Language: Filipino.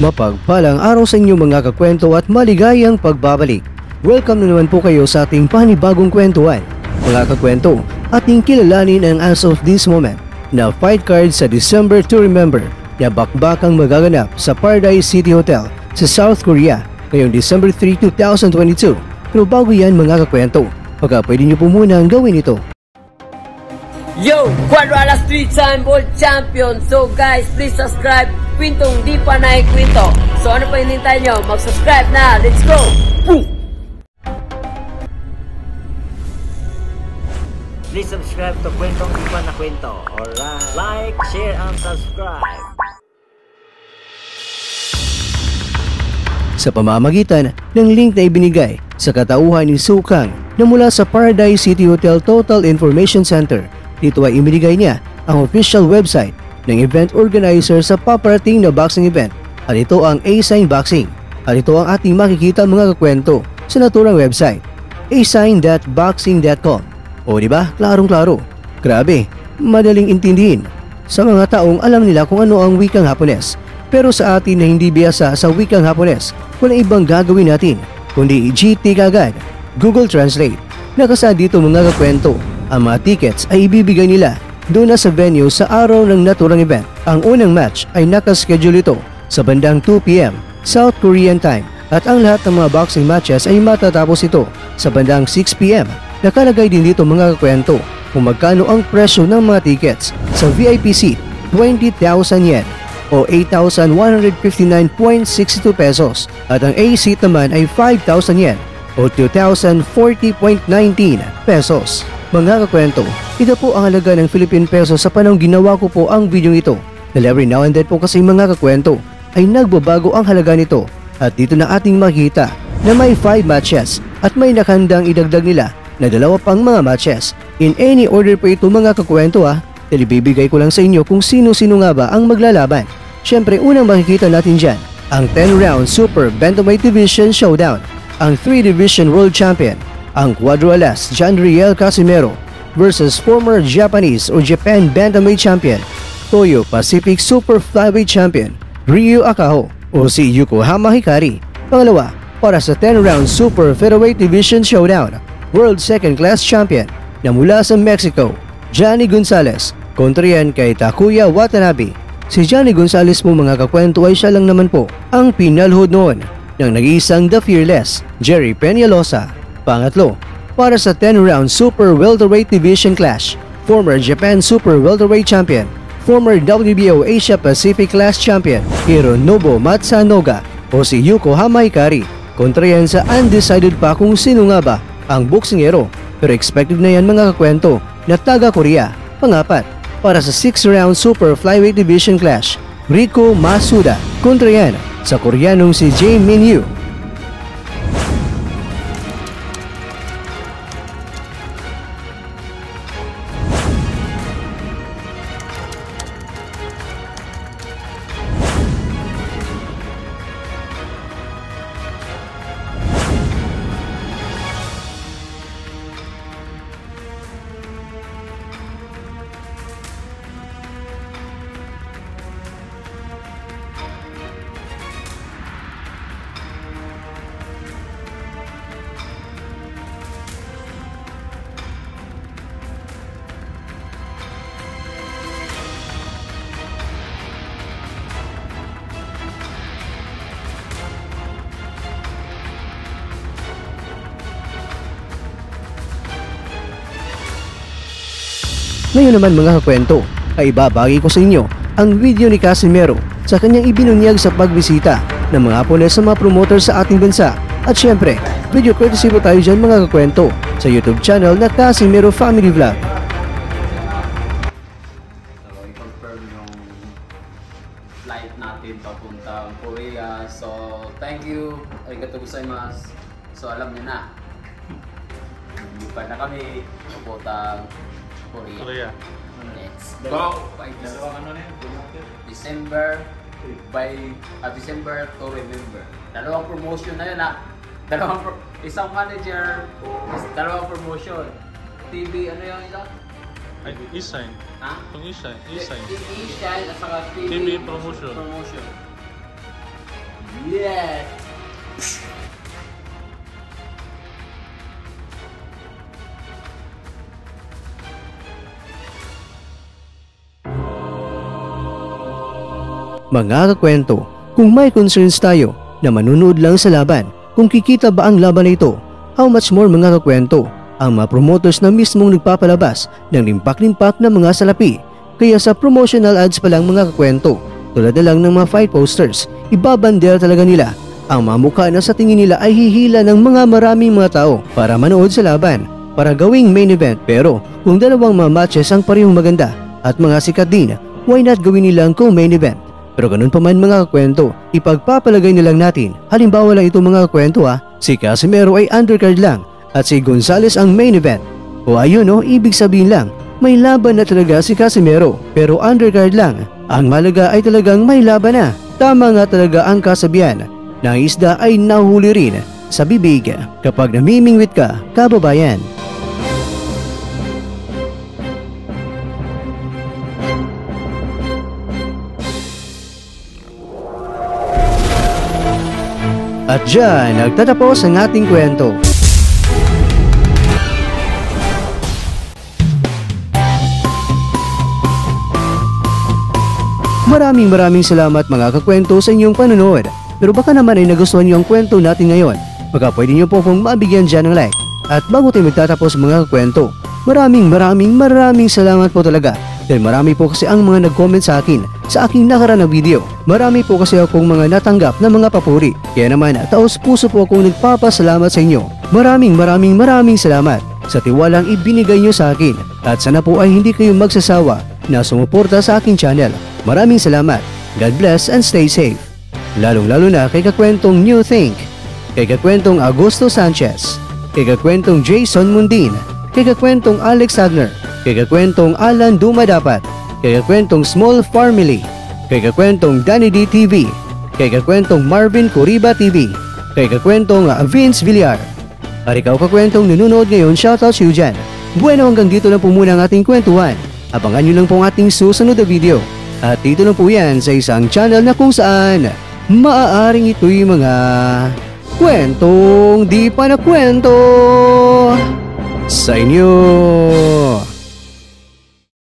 Mapagpalang araw sa inyo mga kakwento at maligayang pagbabalik. Welcome na naman po kayo sa ating panibagong kwentuhan. Mga kakwento, ating kilalanin ang as of this moment na fight card sa December to Remember na bakbakang magaganap sa Paradise City Hotel sa South Korea ngayong December 3, 2022. Pero bago yan mga kakwento, baka pwede nyo po muna ang gawin ito. Yo! Quadrala Street Time World Champion! So guys, please subscribe Kwentong Di Panay Kwento. So ano pa hinihintay nyo? Mag-subscribe na! Let's go! Boom! Please subscribe to Kwentong Di Panay Kwento. Alright, like, share, and subscribe. Sa pamamagitan ng link na ibinigay sa katauhan ni Sukang na mula sa Paradise City Hotel Total Information Center, dito ay ibinigay niya ang official website ng event organizer sa paparating na boxing event at ito ang A-Sign Boxing at ito ang ating makikita mga kakwento sa naturang website asign.boxing.com. O diba? Klarong-klaro. Grabe, madaling intindihin sa mga taong alam nila kung ano ang wikang Hapones. Pero sa atin na hindi biyasa sa wikang Hapones, walang ibang gagawin natin kundi GT kagad, Google Translate. Nakasaad dito mga kakwento, ang mga tickets ay ibibigay nila doon na sa venue sa araw ng naturang event. Ang unang match ay nakaschedule ito sa bandang 2 p.m. South Korean time at ang lahat ng mga boxing matches ay matatapos ito sa bandang 6 p.m. Nakalagay din dito mga kakwento kung magkano ang presyo ng mga tickets. Sa VIP seat, 20,000 yen o 8,159.62 pesos at ang A seat naman ay 5,000 yen o 2,040.19 pesos. Mga kakwento, ito po ang halaga ng Philippine peso sa panahong ginawa ko po ang video ito. Dahil every now and then po kasi mga kakwento ay nagbabago ang halaga nito. At dito na ating makita na may 5 matches at may nakandang idagdag nila na 2 pang mga matches. In any order po ito mga kakwento dahil ibibigay ko lang sa inyo kung sino-sino nga ba ang maglalaban. Siyempre unang makikita natin dyan ang 10-round Super Bantamweight Division Showdown, ang 3-division World Champion, ang Quadralas Janriel Casimero versus former Japanese o Japan Bantamweight Champion, Toyo Pacific Super Flyweight Champion, Ryu Akaho o si Yokohama Hikari. Pangalawa, para sa 10-round Super Featherweight Division Showdown, World Second Class Champion na mula sa Mexico, Johnny Gonzalez kontra yan kay Takuya Watanabe. Si Johnny Gonzalez po mga kakwento ay siya lang naman po ang pinalhod noon ng nag-iisang The Fearless, Jerry Peñalosa. Pangatlo, para sa 10-round Super Welterweight Division Clash, former Japan Super Welterweight Champion, former WBO Asia Pacific Class Champion, Hironobu Matsunoga o si Yokohama Hikari. Kontra yan sa undecided pa kung sino nga ba ang boksingero, pero expected na yan mga kakwento na taga Korea. Pangapat, para sa 6-round Super Flyweight Division Clash, Rico Masuda kontra yan sa Koreanong si Jae Min Yu. Ngayon naman mga kakwento, ay ibabagi ko sa inyo ang video ni Casimero sa kanyang ibinunyag sa pagbisita ng mga Hapones sa mga promoter sa ating bansa. At syempre, video courtesy po tayo dyan mga kakwento sa YouTube channel na Casimero Family Vlog. So, i-confirm yung flight natin papuntang Korea. So, thank you. Arigatou gozaimasu. So, alam niyo na. Lupa na kami papuntang Korea. Next. December December to Remember. Dalawang promotion na yun isang manager, dalawang promotion. TV, ano yung isa? Ay, E-Sign. Ha? Itong E-Sign. E-Sign. E-Sign at saka TV TV promotion. Yes! Mga kakwento, kung may concerns tayo na manunood lang sa laban, kung kikita ba ang laban na ito, how much more mga kakwento, ang mga promoters na mismong nagpapalabas ng limpak-limpak na mga salapi. Kaya sa promotional ads pa lang mga kakwento, tulad na lang ng mga fight posters, ibabandera talaga nila ang mga mukha na sa tingin nila ay hihila ng maraming mga tao para manood sa laban, para gawing main event. Pero kung dalawang mga matches ang parehong maganda at mga sikat din, why not gawin nilang co-main event? Pero ganun pa man mga kakwento, ipagpapalagay na lang natin, halimbawa lang ito mga kakwento si Casimero ay undercard lang at si Gonzales ang main event. O ayun ibig sabihin lang, may laban na talaga si Casimero pero undercard lang. Ang malaga ay talagang may laban na. Tama nga talaga ang kasabihan na ang isda ay nahuli rin sa bibig kapag namimingwit ka, kababayan. At dyan, nagtatapos ang ating kwento. Maraming salamat mga kakwento sa inyong panonood. Pero baka naman ay nagustuhan niyo ang kwento natin ngayon. Baka pwede niyo po kung mabigyan dyan ng like. At bago tayo magtatapos mga kakwento, maraming salamat po talaga. Dahil marami po kasi ang mga nag-comment sa akin sa aking nakaraan na video. Marami po kasi akong mga natanggap na mga papuri. Kaya naman taos puso po akong nagpapasalamat sa inyo. Maraming salamat sa tiwalang ibinigay nyo sa akin. At sana po ay hindi kayo magsasawa na sumuporta sa aking channel. Maraming salamat. God bless and stay safe. Lalong-lalo na kay kakwentong New Think, kay kakwentong Augusto Sanchez, kay kakwentong Jason Mundin, kay kakwentong Alex Agner, kay kakwentong Alan Dumadapat, kay kakwentong Small Family, kay kakwentong Danny D TV, kay kakwentong Marvin Coriba TV, kay kakwentong Vince Villar. At ikaw kakwentong nanonood ngayon, shoutout sa iyo dyan. Bueno, hanggang dito lang po muna ang ating kwentuhan. Abangan nyo lang po ang ating susunod na video. At dito lang po yan sa isang channel na kung saan maaaring ito'y mga kwentong di pa na kwento sa inyo.